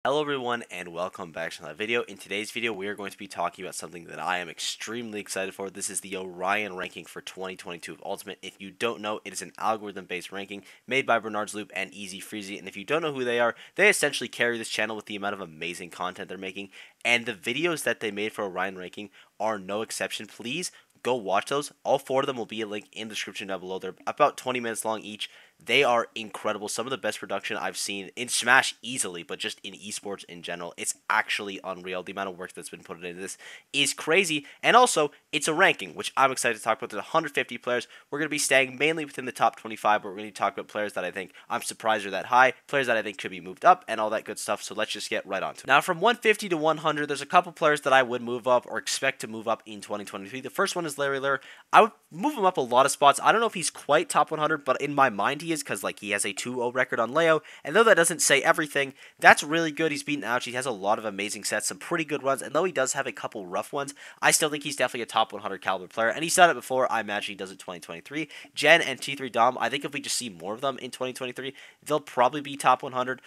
Hello everyone and welcome back to another video. In today's video we are going to be talking about something that I am extremely excited for. This is the Orion ranking for 2022 of Ultimate. If you don't know, it is an algorithm based ranking made by Barnard's Loop and EAZYFREEZIE, and if you don't know who they are, they essentially carry this channel with the amount of amazing content they're making, and the videos that they made for Orion ranking are no exception. Please go watch those. All four of them will be a link in the description down below. They're about 20 minutes long each. They are incredible. Some of the best production I've seen in Smash easily, but just in esports in general. It's actually unreal. The amount of work that's been put into this is crazy. And also, it's a ranking, which I'm excited to talk about. There's 150 players. We're going to be staying mainly within the top 25, but we're going to talk about players that I think I'm surprised are that high, players that I think could be moved up, and all that good stuff. So let's just get right on to it. Now, from 150 to 100, there's a couple players that I would move up or expect to move up in 2023. The first one is Larry Lur. I would move him up a lot of spots. I don't know if he's quite top 100, but in my mind he is, because like he has a 2-0 record on Leo, and though that doesn't say everything, that's really good. He's beaten Ouch. He has a lot of amazing sets, some pretty good runs, and though he does have a couple rough ones, I still think he's definitely a top 100 caliber player, and he's done it before. I imagine he does it 2023. Jen and T3 Dom, I think if we just see more of them in 2023, they'll probably be top 100.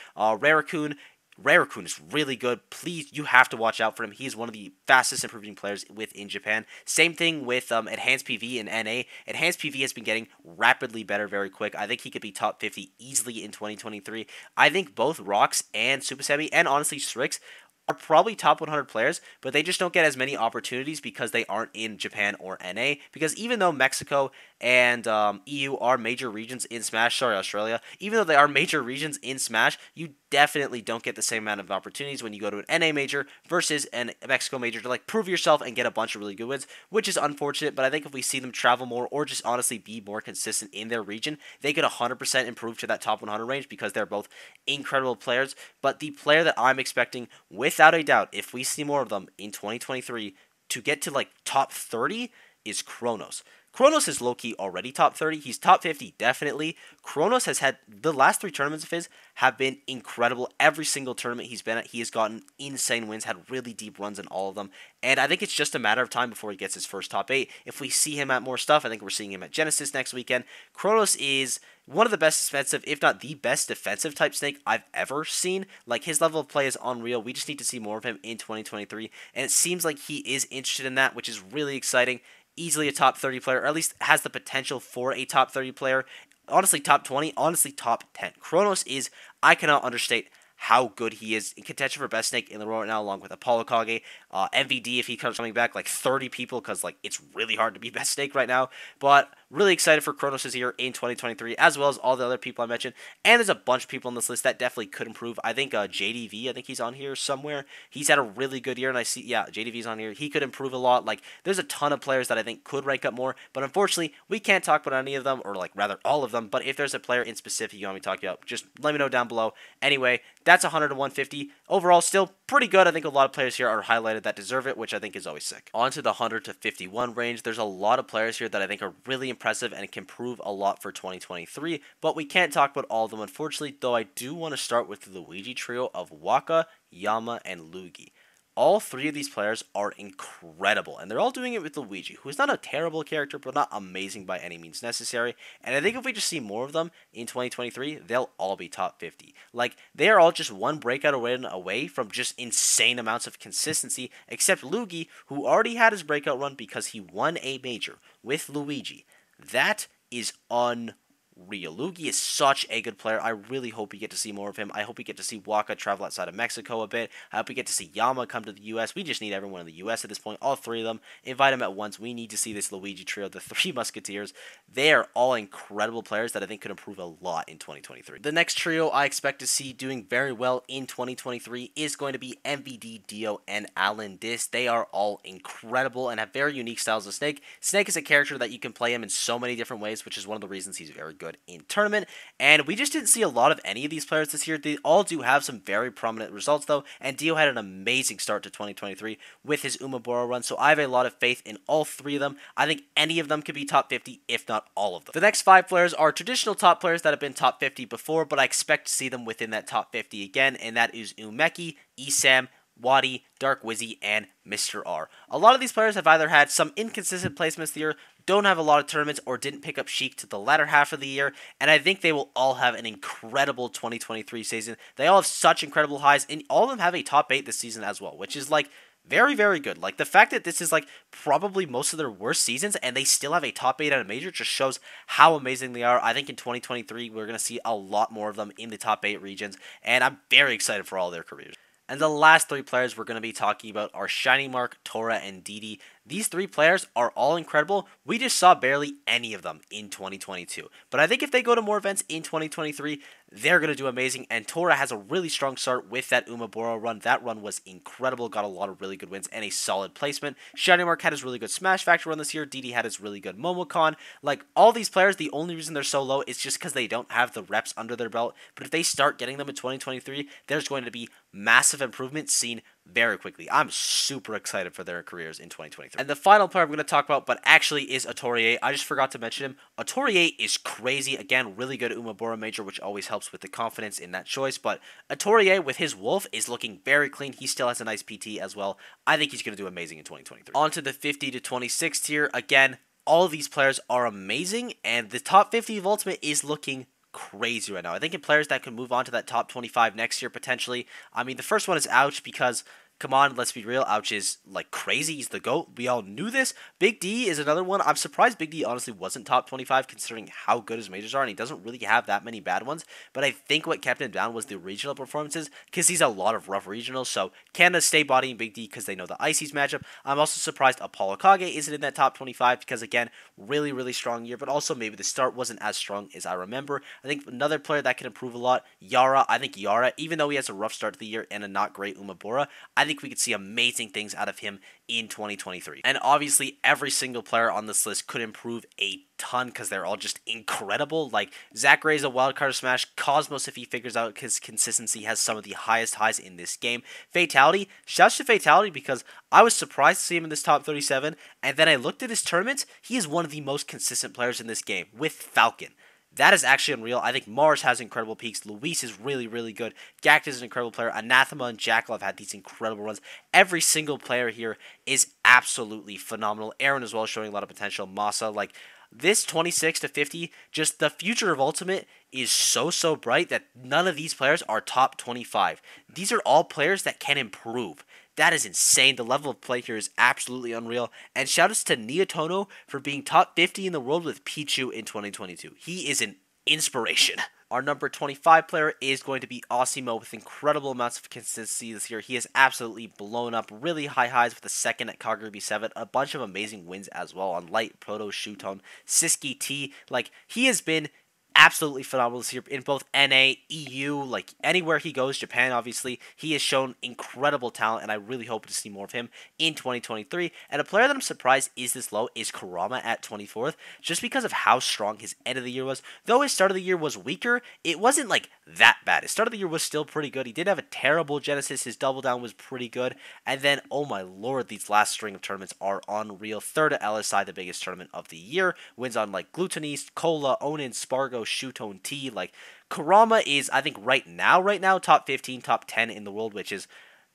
Raccoon is really good. Please, you have to watch out for him. He is one of the fastest improving players within Japan. Same thing with Enhanced PV and NA. Enhanced PV has been getting rapidly better very quick. I think he could be top 50 easily in 2023. I think both Rox and Super Semi, and honestly Strix, are probably top 100 players, but they just don't get as many opportunities because they aren't in Japan or NA. Because even though Mexico and EU are major regions in Smash, sorry Australia, even though they are major regions in Smash, you definitely don't get the same amount of opportunities when you go to an NA major versus a Mexico major to like prove yourself and get a bunch of really good wins, which is unfortunate. But I think if we see them travel more or just honestly be more consistent in their region, they could 100% improve to that top 100 range because they're both incredible players. But the player that I'm expecting, without a doubt, if we see more of them in 2023 to get to like top 30 is Kronos. Kronos is low-key already top 30. He's top 50, definitely. Kronos has had, the last 3 tournaments of his have been incredible. Every single tournament he's been at, he has gotten insane wins, had really deep runs in all of them. And I think it's just a matter of time before he gets his first top 8. If we see him at more stuff, I think we're seeing him at Genesis next weekend. Kronos is one of the best defensive, if not the best defensive type snake I've ever seen. Like, his level of play is unreal. We just need to see more of him in 2023. And it seems like he is interested in that, which is really exciting. Easily a top 30 player, or at least has the potential for a top 30 player. Honestly, top 20, honestly, top 10. Kronos is, I cannot understate how good he is in contention for best snake in the world right now, along with Apollo Kage, MVD if he comes coming back, like 30 people, because like it's really hard to be best snake right now. But really excited for Kronos this year in 2023, as well as all the other people I mentioned. And there's a bunch of people on this list that definitely could improve. I think JDV, I think he's on here somewhere. He's had a really good year, and I see, yeah, JDV's on here. He could improve a lot. Like, there's a ton of players that I think could rank up more, but unfortunately, we can't talk about any of them, or like rather all of them. But if there's a player in specific you want me to talk about, just let me know down below. Anyway, that's 100 to 150. Overall, still pretty good. I think a lot of players here are highlighted that deserve it, which I think is always sick. On to the 100 to 51 range. There's a lot of players here that I think are really impressive and can prove a lot for 2023, but we can't talk about all of them, unfortunately, though I do want to start with the Luigi trio of Waka, Yama, and Luigi. All 3 of these players are incredible, and they're all doing it with Luigi, who is not a terrible character, but not amazing by any means necessary. And I think if we just see more of them in 2023, they'll all be top 50. Like, they are all just one breakout away from just insane amounts of consistency, except Luigi, who already had his breakout run because he won a major with Luigi. That is unreal. Luigi is such a good player. I really hope we get to see more of him. I hope we get to see Waka travel outside of Mexico a bit. I hope we get to see Yama come to the U.S. We just need everyone in the U.S. at this point. All 3 of them. Invite them at once. We need to see this Luigi trio, the 3 Musketeers. They are all incredible players that I think could improve a lot in 2023. The next trio I expect to see doing very well in 2023 is going to be MVD, Dio, and Alan Dis. They are all incredible and have very unique styles of Snake. Snake is a character that you can play him in so many different ways, which is one of the reasons he's very good in tournament, and we just didn't see a lot of any of these players this year. They all do have some very prominent results though, and Dio had an amazing start to 2023 with his Umaboro run, so I have a lot of faith in all 3 of them. I think any of them could be top 50, if not all of them. The next 5 players are traditional top players that have been top 50 before, but I expect to see them within that top 50 again, and that is Umeki, Esam, Wadi, Dark Wizzy, and Mr. R. A lot of these players have either had some inconsistent placements this year, don't have a lot of tournaments or didn't pick up Sheik to the latter half of the year, and I think they will all have an incredible 2023 season. They all have such incredible highs, and all of them have a top 8 this season as well, which is like very, very good. Like, the fact that this is like probably most of their worst seasons and they still have a top 8 at a major just shows how amazing they are. I think in 2023 we're going to see a lot more of them in the top 8 regions, and I'm very excited for all their careers. And the last 3 players we're going to be talking about are Shining Mark, Tora, and Didi. These 3 players are all incredible. We just saw barely any of them in 2022. But I think if they go to more events in 2023, they're going to do amazing. And Tora has a really strong start with that Umaboro run. That run was incredible. Got a lot of really good wins and a solid placement. Shining Mark had his really good Smash Factor run this year. Didi had his really good Momocon. Like, all these players, the only reason they're so low is just because they don't have the reps under their belt. But if they start getting them in 2023, there's going to be massive improvements seen very quickly. I'm super excited for their careers in 2023. And the final player I'm going to talk about, but actually is Atorier. I just forgot to mention him. Atorier is crazy. Again, really good Umaboro major, which always helps with the confidence in that choice. But Atorier with his Wolf is looking very clean. He still has a nice PT as well. I think he's going to do amazing in 2023. On to the 50 to 26 tier. Again, all of these players are amazing, and the top 50 of Ultimate is looking crazy right now. I think in players that could move on to that top 25 next year potentially. I mean, the first one is Ouch because, come on, let's be real, Ouch is like crazy. He's the GOAT. We all knew this. Big D is another one. I'm surprised Big D honestly wasn't top 25 considering how good his majors are, and he doesn't really have that many bad ones. But I think what kept him down was the regional performances because he's a lot of rough regionals. So Canada stay bodying Big D because they know the Ices matchup. I'm also surprised Apollo Kage isn't in that top 25 because, again, really, really strong year, but also maybe the start wasn't as strong as I remember. I think another player that can improve a lot, Yara. I think Yara, even though he has a rough start to the year and a not great Umabora, I think we could see amazing things out of him in 2023. And obviously, every single player on this list could improve a ton because they're all just incredible. Like, Zach Ray's a wildcard Smash. Cosmos, if he figures out his consistency, has some of the highest highs in this game. Fatality, shouts to Fatality because I was surprised to see him in this top 37, and then I looked at his tournaments. He is one of the most consistent players in this game with Falcon. That is actually unreal. I think Mars has incredible peaks. Luis is really, really good. Gact is an incredible player. Anathema and Jackal have had these incredible runs. Every single player here is absolutely phenomenal. Aaron as well showing a lot of potential. Masa, like, this 26 to 50, just the future of Ultimate is so bright that none of these players are top 25. These are all players that can improve. That is insane. The level of play here is absolutely unreal. And shoutouts to Neotono for being top 50 in the world with Pichu in 2022. He is an inspiration. Our number 25 player is going to be Osimo with incredible amounts of consistency this year. He has absolutely blown up really high highs with a second at Kagura B7. A bunch of amazing wins as well on Light, Proto, Shuton, Siski T. Like, he has been absolutely phenomenal this year in both NA, EU, like anywhere he goes, Japan obviously. He has shown incredible talent, and I really hope to see more of him in 2023. And a player that I'm surprised is this low is Kurama at 24th, just because of how strong his end of the year was. Though his start of the year was weaker, it wasn't like that bad. His start of the year was still pretty good. He did have a terrible Genesis. His double down was pretty good. And then, oh my lord, these last string of tournaments are unreal. Third at LSI, the biggest tournament of the year. Wins on like Glutonese, Cola, Onin, Spargo, Shutone T. Like, Kurama is, I think right now, top 15, top 10 in the world, which is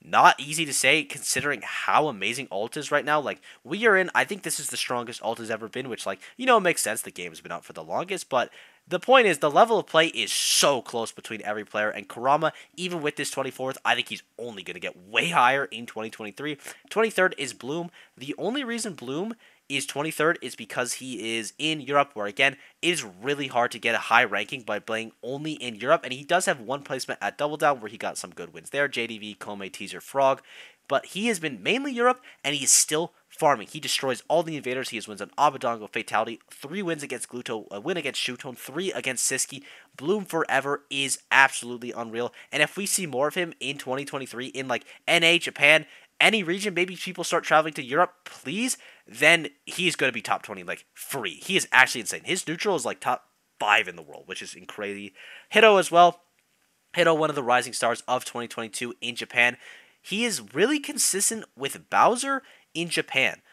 not easy to say considering how amazing ult is right now. Like, we are in, I think this is the strongest ult has ever been, which, like, you know, makes sense. The game has been out for the longest, but the point is the level of play is so close between every player, and Kurama, even with this 24th, I think he's only going to get way higher in 2023. 23rd is Bloom. The only reason Bloom is 23rd is because he is in Europe, where again, it is really hard to get a high ranking by playing only in Europe, and he does have one placement at Double Down where he got some good wins there, JDV, Kome, Teaser, Frog, but he has been mainly Europe, and he is still farming. He destroys all the invaders. He has wins on Abadango, Fatality, 3 wins against Gluto, a win against Shutone, 3 against Siski. Bloom forever is absolutely unreal, and if we see more of him in 2023 in like NA, Japan, any region, maybe people start traveling to Europe, please, then he's going to be top 20, like, free. He is actually insane. His neutral is, like, top 5 in the world, which is crazy. Hito as well. Hito, one of the rising stars of 2022 in Japan. He is really consistent with Bowser in Japan.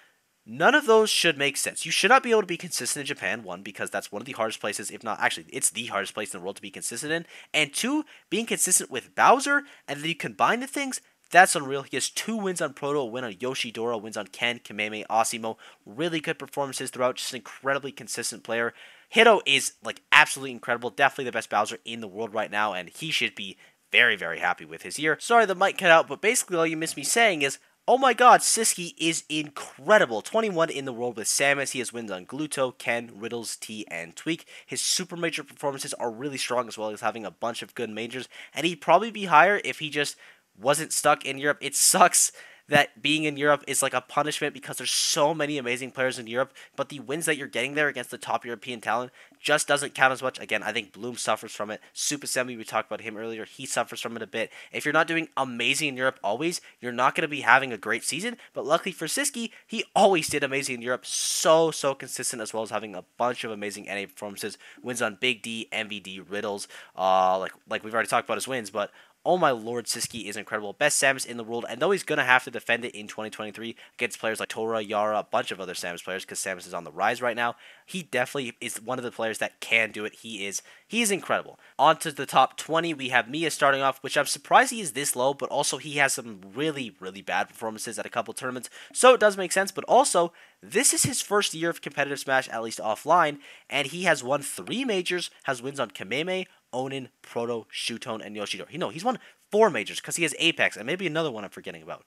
None of those should make sense. You should not be able to be consistent in Japan, one, because that's one of the hardest places, if not, actually, it's the hardest place in the world to be consistent in, and two, being consistent with Bowser, and then you combine the things, That's unreal. He has 2 wins on Proto, a win on Yoshidora, wins on Ken, Kameme, Asimo. Really good performances throughout. Just an incredibly consistent player. Hito is like absolutely incredible. Definitely the best Bowser in the world right now, and he should be very, very happy with his year. Sorry the mic cut out, but basically all you missed me saying is, oh my god, Siski is incredible. 21 in the world with Samus. He has wins on Gluto, Ken, Riddles, T, and Tweak. His super major performances are really strong as well as having a bunch of good majors. And he'd probably be higher if he just wasn't stuck in Europe. It sucks that being in Europe is like a punishment because there's so many amazing players in Europe, but the wins that you're getting there against the top European talent just doesn't count as much. Again, I think Bloom suffers from it. Super Semi, we talked about him earlier, he suffers from it a bit. If you're not doing amazing in Europe always, you're not going to be having a great season, but luckily for Siski, he always did amazing in Europe, so consistent, as well as having a bunch of amazing NA performances, wins on Big D, MVD, Riddles, like we've already talked about his wins, but oh my lord, Siski is incredible. Best Samus in the world, and though he's going to have to defend it in 2023 against players like Tora, Yara, a bunch of other Samus players, because Samus is on the rise right now, he definitely is one of the players that can do it. He is incredible. On to the top 20, we have Mia starting off, which I'm surprised he is this low, but also he has some really bad performances at a couple tournaments, so it does make sense, but also, this is his first year of competitive Smash, at least offline, and he has won 3 majors, has wins on Kameme, Onin, Proto, Shutone, and Yoshidora. No, he's won 4 majors because he has Apex and maybe another one I'm forgetting about.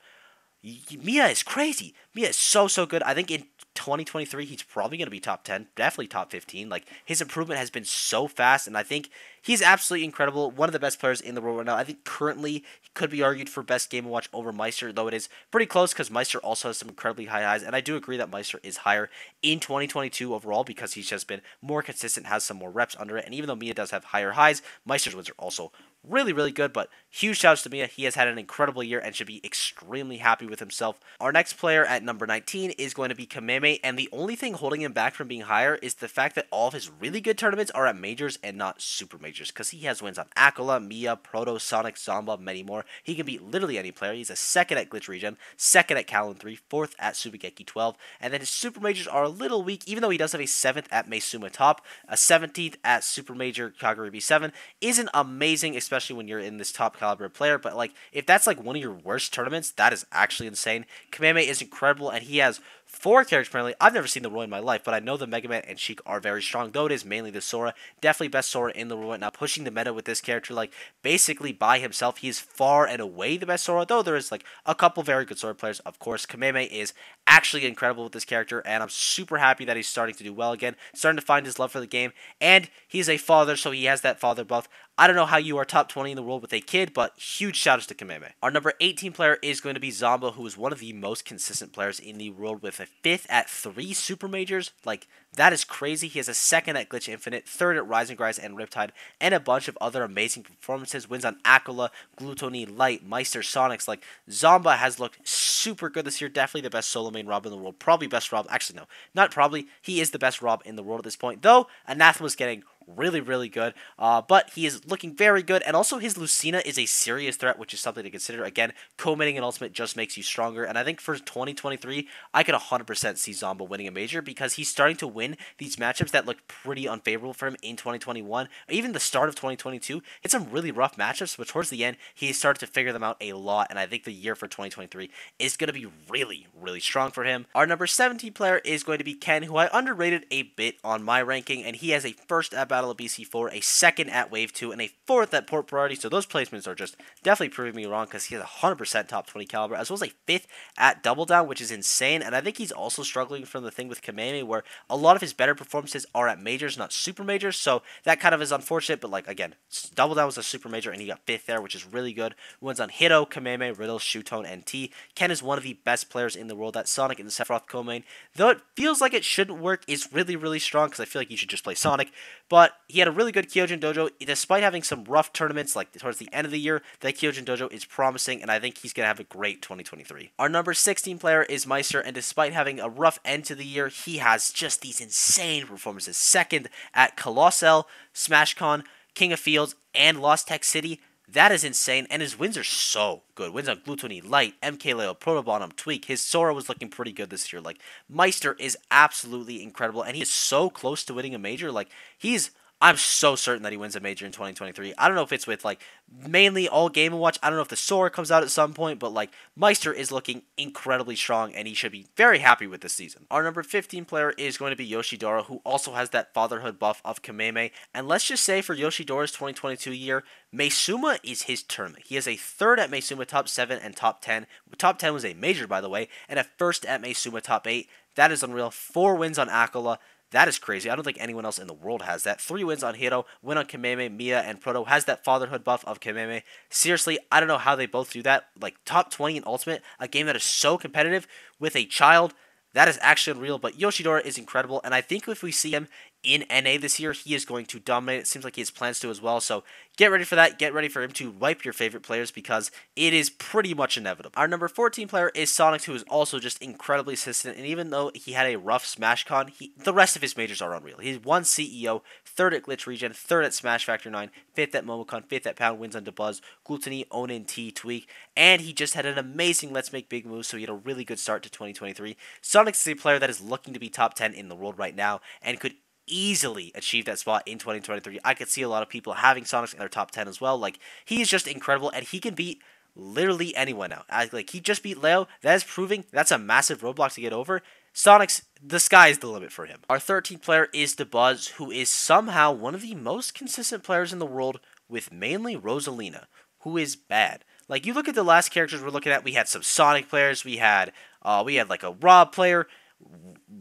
Mia is crazy. Mia is so good. I think in 2023 he's probably going to be top 10, definitely top 15. Like, his improvement has been so fast, and I think he's absolutely incredible. One of the best players in the world right now. I think currently he could be argued for best Game & Watch over Meister, though it is pretty close because Meister also has some incredibly high highs, and I do agree that Meister is higher in 2022 overall because he's just been more consistent, has some more reps under it, and even though Mia does have higher highs, Meister's wins are also really good, but huge shouts to Mia. He has had an incredible year and should be extremely happy with himself. Our next player at number 19 is going to be Kameme, and the only thing holding him back from being higher is the fact that all of his really good tournaments are at majors and not super majors, because he has wins on Acola, Mia, Proto, Sonic, Zomba, many more. He can beat literally any player. He's a 2nd at Glitch Regen, 2nd at Kalon 3, 4th at Subigeki 12, and then his super majors are a little weak, even though he does have a 7th at Meisuma Top, a 17th at Super Major Kagura B7, isn't amazing, especially when you're in this top caliber player, but like, if that's like one of your worst tournaments, that is actually insane. Kameme is incredible, and he has 4 characters apparently. I've never seen the Roy in my life, but I know the Mega Man and Sheik are very strong, though it is mainly the Sora. Definitely best Sora in the world right now, pushing the meta with this character, like, basically by himself. He is far and away the best Sora, though there is like a couple very good Sora players, of course. Kameme is actually incredible with this character, and I'm super happy that he's starting to do well again, starting to find his love for the game, and he's a father, so he has that father buff. I don't know how you are top 20 in the world with a kid, but huge shout outs to Kameme. Our number 18 player is going to be Zomba, who is one of the most consistent players in the world with a 5th at 3 super majors. Like, that is crazy. He has a 2nd at Glitch Infinite, 3rd at Rising Rise and Riptide, and a bunch of other amazing performances. Wins on Acola, Glutoni, Light, Meister, Sonics. Like, Zomba has looked super good this year. Definitely the best solo main Rob in the world. Probably best Rob. Actually, no. Not probably. He is the best Rob in the world at this point. Though, Anathema's getting really good, but he is looking very good, and also his Lucina is a serious threat, which is something to consider. Again, co-mating an ultimate just makes you stronger, and I think for 2023, I could 100% see Zomba winning a major, because he's starting to win these matchups that look pretty unfavorable for him in 2021, even the start of 2022. It's some really rough matchups, but towards the end, he started to figure them out a lot, and I think the year for 2023 is going to be really strong for him. Our number 17 player is going to be Ken, who I underrated a bit on my ranking, and he has a 1st at Battle of BC4, a 2nd at Wave 2, and a 4th at Port Priority, so those placements are just definitely proving me wrong, because he has a 100% top 20 caliber, as well as a 5th at Double Down, which is insane, and I think he's also struggling from the thing with Kameme, where a lot of his better performances are at majors, not super majors, so that kind of is unfortunate, but like, again, Double Down was a super major, and he got 5th there, which is really good. Wins on Hito, Kameme, Riddle, Shutone, and T. Ken is one of the best players in the world at Sonic in the Sephiroth co-main, though it feels like it shouldn't work. It's really strong, because I feel like you should just play Sonic, but he had a really good Kyojin Dojo, despite having some rough tournaments, like towards the end of the year. That Kyojin Dojo is promising, and I think he's going to have a great 2023. Our number 16 player is Meister, and despite having a rough end to the year, he has just these insane performances. 2nd at Colossal, SmashCon, King of Fields, and Lost Tech City. That is insane, and his wins are so good. Wins on Glutoni, Light, MK Leo, Protobottom, Tweak. His Sora was looking pretty good this year. Like, Meister is absolutely incredible, and he is so close to winning a major. Like, he's I'm so certain that he wins a major in 2023. I don't know if it's with, like, mainly all Game & Watch. I don't know if the Sora comes out at some point, but, like, Meister is looking incredibly strong, and he should be very happy with this season. Our number 15 player is going to be Yoshidora, who also has that fatherhood buff of Kameme, and let's just say for Yoshidora's 2022 year, Meisuma is his tournament. He has a third at Meisuma top 7 and top 10. Top 10 was a major, by the way, and a first at Meisuma top 8. That is unreal. 4 wins on Aquila. That is crazy. I don't think anyone else in the world has that. 3 wins on Hiro, win on Kameme, Mia, and Proto. Has that fatherhood buff of Kameme. Seriously, I don't know how they both do that. Like, top 20 in Ultimate, a game that is so competitive with a child. That is actually unreal, but Yoshidora is incredible, and I think if we see him in NA this year, he is going to dominate. It seems like he has plans to as well, so get ready for that. Get ready for him to wipe your favorite players because it is pretty much inevitable. Our number 14 player is Sonic, who is also just incredibly consistent, and even though he had a rough SmashCon, the rest of his majors are unreal. He's 1 CEO, 3rd at Glitch Region, 3rd at Smash Factor 9, 5th at MomoCon, 5th at Pound, wins on Debuzz, Gluttony, Onin, T, Tweak, and he just had an amazing Let's Make Big Moves, so he had a really good start to 2023. Sonic is a player that is looking to be top 10 in the world right now, and could easily achieve that spot in 2023. I could see a lot of people having Sonic in their top 10 as well. Like, he is just incredible, and he can beat literally anyone now. Like, he just beat Leo. That is proving that's a massive roadblock to get over. Sonic's, the sky is the limit for him. Our 13th player is Debuzz, who is somehow one of the most consistent players in the world, with mainly Rosalina, who is bad. Like, you look at the last characters we're looking at, we had some Sonic players, we had like a Rob player.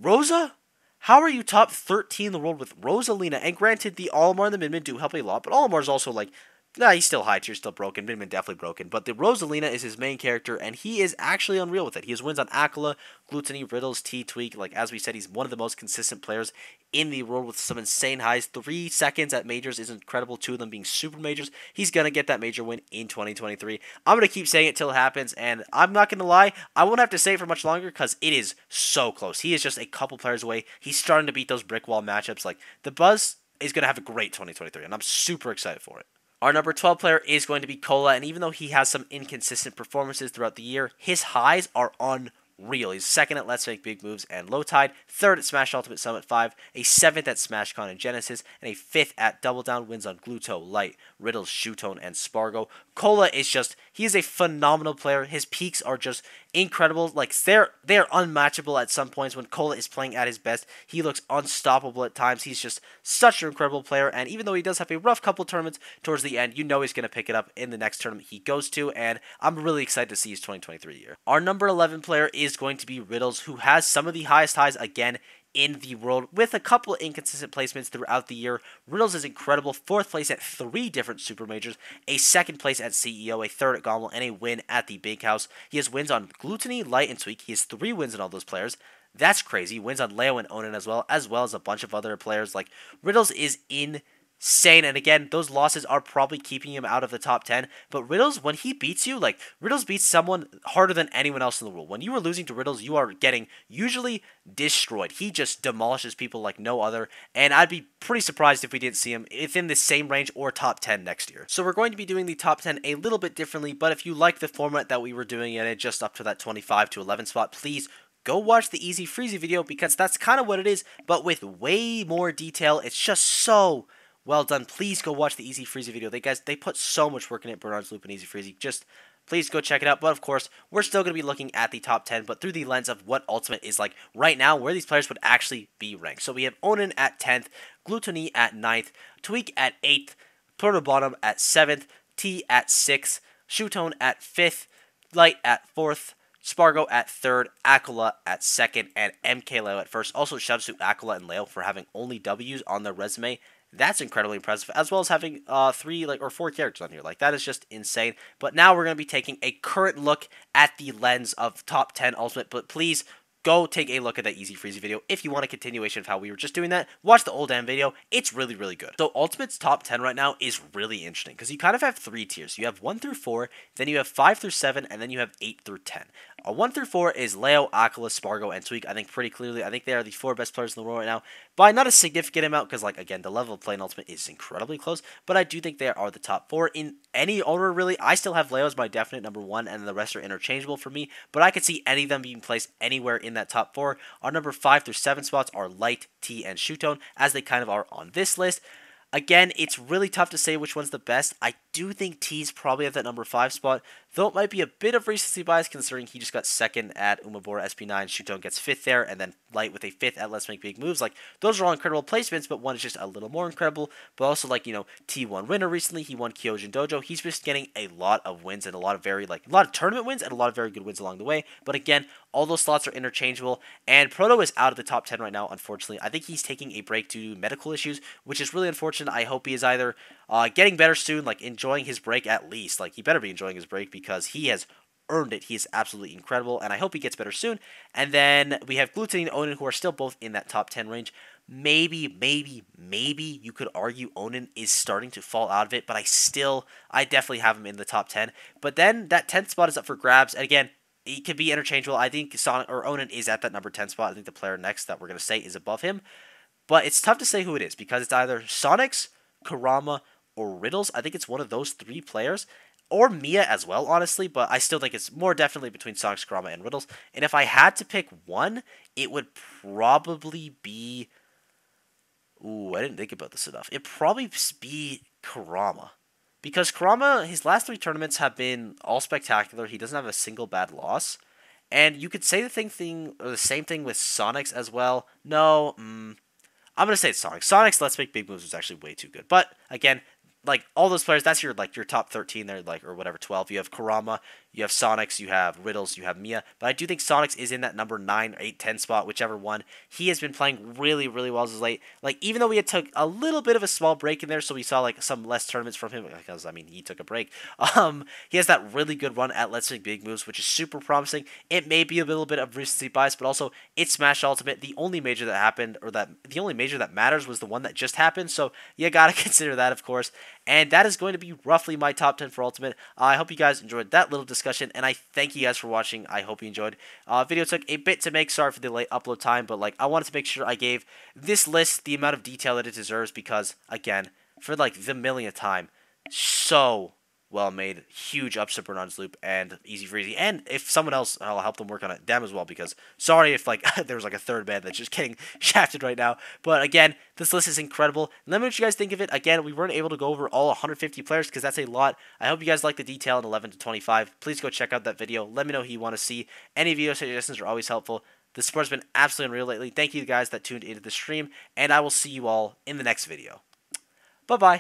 Rosa? How are you top 13 in the world with Rosalina? And granted, the Olimar and the Min do help a lot, but Olimar's also like, nah, he's still high tier, still broken. Min definitely broken. But the Rosalina is his main character, and he is actually unreal with it. He has wins on Aquila, Gluttony, Riddles, T, Tweak. Like, as we said, he's one of the most consistent players in the world with some insane highs. 3 seconds at majors is incredible, 2 of them being super majors. He's going to get that major win in 2023. I'm going to keep saying it till it happens, and I'm not going to lie, I won't have to say it for much longer because it is so close. He is just a couple players away. He's starting to beat those brick wall matchups. Like, the Buzz is going to have a great 2023, and I'm super excited for it. Our number 12 player is going to be Cola, and even though he has some inconsistent performances throughout the year, his highs are unreal. He's 2nd at Let's Make Big Moves and Low Tide, 3rd at Smash Ultimate Summit 5, a 7th at SmashCon and Genesis, and a 5th at Double Down, wins on Gluto, Light, Riddles, Shootone, and Spargo. Cola is just, he is a phenomenal player. His peaks are just incredible. Like, they are unmatchable at some points. When Cola is playing at his best, he looks unstoppable at times. He's just such an incredible player, and even though he does have a rough couple tournaments towards the end, you know he's going to pick it up in the next tournament he goes to, and I'm really excited to see his 2023 year. Our number 11 player is going to be Riddles, who has some of the highest highs again in the world, with a couple of inconsistent placements throughout the year. Riddles is incredible. 4th place at 3 different super majors, a 2nd place at CEO, a 3rd at Gommel, and a win at the Big House. He has wins on Gluttony, Light, and Tweak. He has 3 wins on all those players. That's crazy. Wins on Leo and Onin as well as a bunch of other players. Like, Riddles is insane, and again, those losses are probably keeping him out of the top 10, but Riddles, when he beats you, like, Riddles beats someone harder than anyone else in the world. When you are losing to Riddles, you are getting usually destroyed. He just demolishes people like no other, and I'd be pretty surprised if we didn't see him within the same range or top 10 next year. So we're going to be doing the top 10 a little bit differently, but if you like the format that we were doing it just up to that 25 to 11 spot, please go watch the EAZYFREEZIE video, because that's kind of what it is, but with way more detail. It's just so well done. Please go watch the EAZYFREEZIE video. They put so much work in it, Barnard's Loop and EAZYFREEZIE. Just please go check it out. But of course, we're still going to be looking at the top 10, but through the lens of what Ultimate is like right now, where these players would actually be ranked. So we have Onin at 10th, Gluttony at 9th, Tweak at 8th, Protobottom at 7th, T at 6th, Shootone at 5th, Light at 4th, Spargo at 3rd, Aquila at 2nd, and MK Leo at 1st. Also, shouts to Aquila and Leo for having only W's on their resume. That's incredibly impressive, as well as having 3 or 4 characters on here. Like, that is just insane. But now we're going to be taking a current look at the lens of top 10 Ultimate. But please go take a look at that EAZYFREEZIE video. If you want a continuation of how we were just doing that, watch the old damn video. It's really, really good. So Ultimate's top 10 right now is really interesting, because you kind of have 3 tiers. You have 1 through 4, then you have 5 through 7, and then you have 8 through 10. 1 through 4 is Leo, Aquila, Spargo, and Tweak. I think pretty clearly, I think they are the 4 best players in the world right now, by not a significant amount, because, like, again, the level of play in Ultimate is incredibly close, but I do think they are the top 4 in any order, really. I still have Leo as my definite number 1, and the rest are interchangeable for me, but I could see any of them being placed anywhere in that top 4. Our number 5 through 7 spots are Light, T, and Shootone, as they kind of are on this list. Again, it's really tough to say which one's the best. I do think T's probably at that number 5 spot, though it might be a bit of recency bias considering he just got 2nd at Umabora SP9, Shutone gets 5th there, and then Light with a 5th at Let's Make Big Moves. Like, those are all incredible placements, but one is just a little more incredible. But also, like, you know, T won winner recently, he won Kyojin Dojo. He's just getting a lot of wins and a lot of tournament wins and a lot of very good wins along the way. But again, all those slots are interchangeable, and Proto is out of the top 10 right now, unfortunately. I think he's taking a break due to medical issues, which is really unfortunate. I hope he is either getting better soon, like enjoying his break at least. Like, he better be enjoying his break because he has earned it. He is absolutely incredible, and I hope he gets better soon. And then we have Gluttony and Onin, who are still both in that top 10 range. Maybe you could argue Onin is starting to fall out of it, but I definitely have him in the top 10. But then that 10th spot is up for grabs, and again, it could be interchangeable. I think Sonic or Onin is at that number 10 spot. I think the player next that we're going to say is above him. But it's tough to say who it is because it's either Sonics, Kurama, or Riddles. I think it's one of those 3 players. Or Mia as well, honestly. But I still think it's more definitely between Sonics, Kurama, and Riddles. And if I had to pick one, it would probably be... Ooh, I didn't think about this enough. It'd probably be Kurama. Because Kurama, his last 3 tournaments have been all spectacular. He doesn't have a single bad loss. And you could say the same thing with Sonics as well. No, I'm going to say it's Sonics. Sonics Let's Make Big Moves was actually way too good. But, again, like, all those players, that's your top 13 there, like, or whatever, 12. You have Kurama, you have Sonics, you have Riddles, you have Mia. But I do think Sonics is in that number 9, 8, 10 spot, whichever one. He has been playing really, really well as of late. Like, even though we had took a little bit of a small break in there, so we saw, like, some less tournaments from him, because, I mean, he took a break. He has that really good run at Let's Make Big Moves, which is super promising. It may be a little bit of recency bias, but also, it's Smash Ultimate. The only major that happened, or the only major that matters was the one that just happened, so you gotta consider that, of course. And that is going to be roughly my top 10 for Ultimate. I hope you guys enjoyed that little discussion, and I thank you guys for watching. I hope you enjoyed. Video took a bit to make. Sorry for the late upload time, but like I wanted to make sure I gave this list the amount of detail that it deserves because, again, for like the millionth time, so well made. Huge ups to Barnard's loop and EAZYFREEZIE. And if someone else, I'll help them work on it, them as well, because sorry if like there was like a third man that's just getting shafted right now. But again, this list is incredible. Let me know what you guys think of it. Again, we weren't able to go over all 150 players because that's a lot. I hope you guys like the detail in 11 to 25. Please go check out that video. Let me know who you want to see. Any video suggestions are always helpful. The support's been absolutely unreal lately. Thank you guys that tuned into the stream, and I will see you all in the next video. Bye-bye.